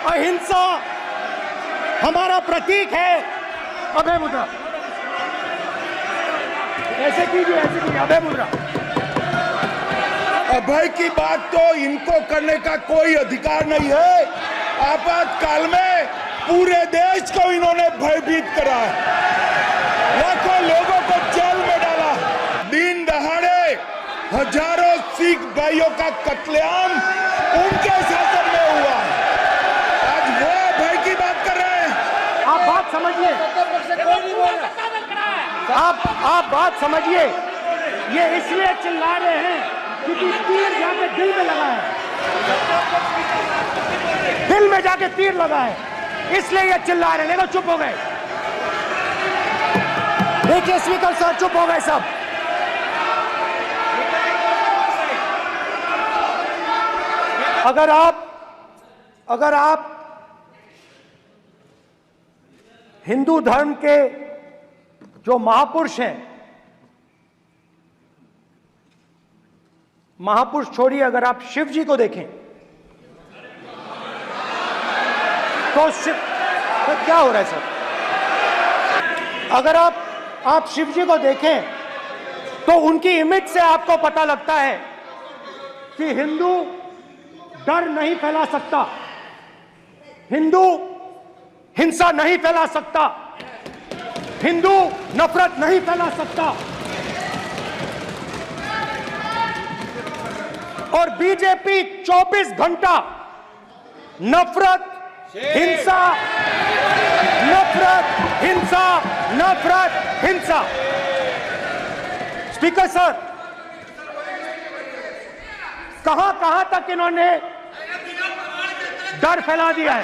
अहिंसा हमारा प्रतीक है। अभय मुद्रा, ऐसे कीजिए, अभय मुद्रा। अभय की बात तो इनको करने का कोई अधिकार नहीं है। आपातकाल में पूरे देश को इन्होंने भयभीत करा है, लाखों लोगों को जेल में डाला, दिन दहाड़े हजारों सिख भाइयों का कत्लेआम उनके शासन में हुआ। आज वो अभय की बात कर रहे हैं। आप बात समझिए, आप बात समझिए। ये इसलिए चिल्ला रहे हैं क्योंकि तीर जाके दिल में लगा है, दिल में जाके तीर लगा है, इसलिए ये चिल्ला रहे हैं। देखो चुप हो गए, देखिए स्पीकर सर चुप हो गए सब। अगर आप हिंदू धर्म के जो महापुरुष हैं, महापुरुष छोड़िए, अगर आप शिव जी को देखें तो क्या हो रहा है सर? अगर आप शिव जी को देखें तो उनकी इमेज से आपको पता लगता है कि हिंदू डर नहीं फैला सकता, हिंदू हिंसा नहीं फैला सकता, हिंदू नफरत नहीं फैला सकता। और बीजेपी 24 घंटा नफरत, हिंसा, नफरत, हिंसा, नफरत, हिंसा। स्पीकर सर, कहां तक इन्होंने डर फैला दिया है?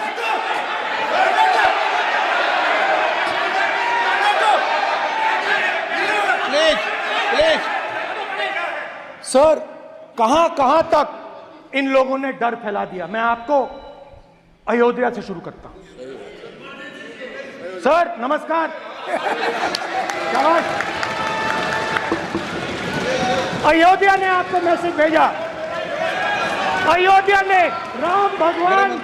प्लीज सर, कहां तक इन लोगों ने डर फैला दिया? मैं आपको अयोध्या से शुरू करता हूं। सर नमस्कार। अयोध्या ने आपको मैसेज भेजा, अयोध्या ने राम भगवान।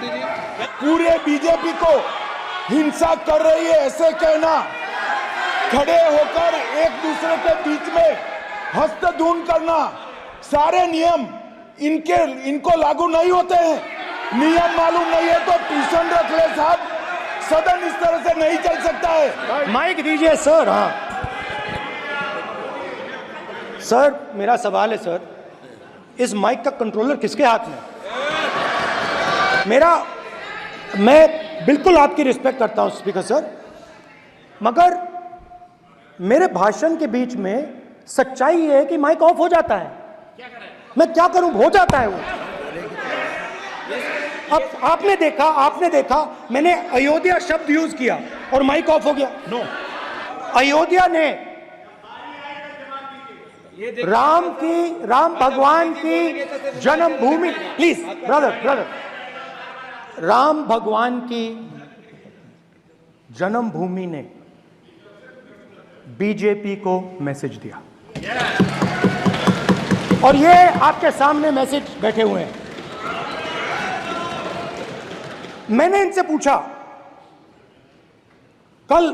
पूरे बीजेपी को हिंसा कर रही है ऐसे कहना, खड़े होकर एक दूसरे के बीच में हस्तधून करना, सारे नियम इनको लागू नहीं होते हैं। नियम मालूम नहीं है तो ट्यूशन रख ले साहब, सदन इस तरह से नहीं चल सकता है। माइक दीजिए सर। हाँ सर, मेरा सवाल है सर, इस माइक का कंट्रोलर किसके हाथ में? मैं बिल्कुल आपकी रिस्पेक्ट करता हूं स्पीकर सर, मगर मेरे भाषण के बीच में सच्चाई है कि माइक ऑफ हो जाता है। मैं क्या करूं, हो जाता है वो। अब आपने देखा मैंने अयोध्या शब्द यूज किया और माइक ऑफ हो गया। नो, अयोध्या ने राम भगवान की जन्मभूमि, प्लीज ब्रदर, राम भगवान की जन्मभूमि ने बीजेपी को मैसेज दिया और ये आपके सामने मैसेज बैठे हुए हैं। मैंने इनसे पूछा, कल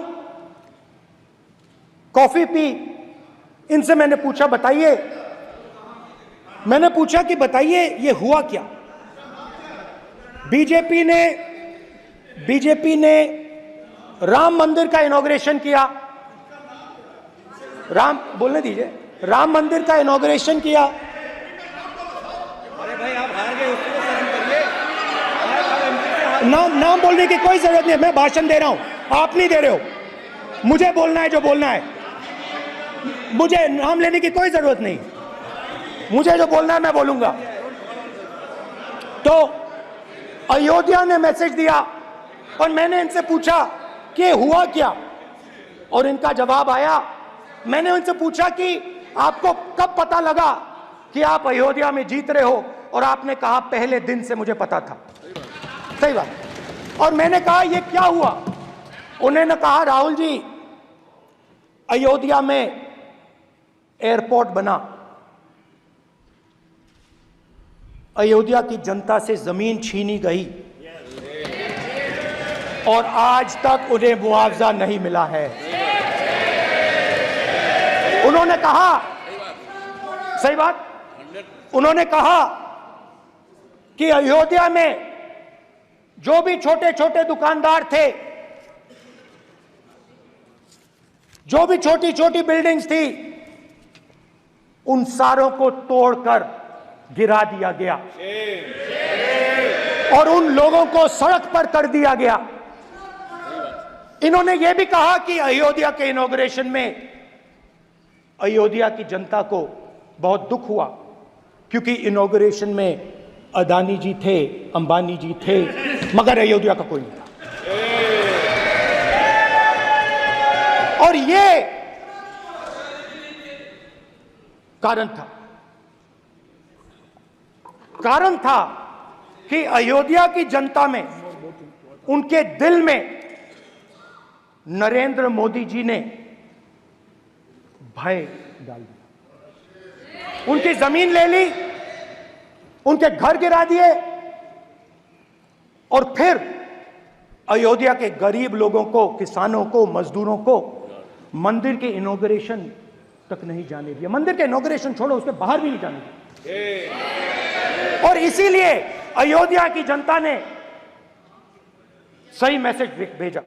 कॉफी पी, इनसे मैंने पूछा बताइए ये हुआ क्या? बीजेपी ने राम मंदिर का इनॉग्रेशन किया, बोलने दीजिए, राम मंदिर का इनॉग्रेशन किया। अरे भाई आप हार गए, उसको सहन करिए। नाम बोलने की कोई जरूरत नहीं है, मैं भाषण दे रहा हूं, आप नहीं दे रहे हो। मुझे बोलना है जो बोलना है, मुझे नाम लेने की कोई जरूरत नहीं, मुझे जो बोलना है मैं बोलूंगा। तो अयोध्या ने मैसेज दिया और मैंने इनसे पूछा कि हुआ क्या, और इनका जवाब आया। मैंने उनसे पूछा कि आपको कब पता लगा कि आप अयोध्या में जीत रहे हो, और आपने कहा पहले दिन से मुझे पता था। सही बात। और मैंने कहा ये क्या हुआ? उन्होंने कहा राहुल जी, अयोध्या में एयरपोर्ट बना, अयोध्या की जनता से जमीन छीनी गई, और आज तक उन्हें मुआवजा नहीं मिला है। उन्होंने कहा, सही बात, उन्होंने कहा कि अयोध्या में जो भी छोटे छोटे दुकानदार थे, जो भी छोटी छोटी बिल्डिंग्स थी, उन सारों को तोड़कर गिरा दिया गया और उन लोगों को सड़क पर कर दिया गया। इन्होंने यह भी कहा कि अयोध्या के इनॉग्रेशन में अयोध्या की जनता को बहुत दुख हुआ, क्योंकि इनॉग्रेशन में अदानी जी थे, अंबानी जी थे, मगर अयोध्या का कोई नहीं था। और ये कारण था कि अयोध्या की जनता में, उनके दिल में नरेंद्र मोदी जी ने भय डाल दिया। उनकी जमीन ले ली, उनके घर गिरा दिए और फिर अयोध्या के गरीब लोगों को, किसानों को, मजदूरों को मंदिर के इनॉग्रेशन तक नहीं जाने दिया। मंदिर के इनॉग्रेशन छोड़ो, उसके बाहर भी नहीं जाने दिया। और इसीलिए अयोध्या की जनता ने सही मैसेज भेजा।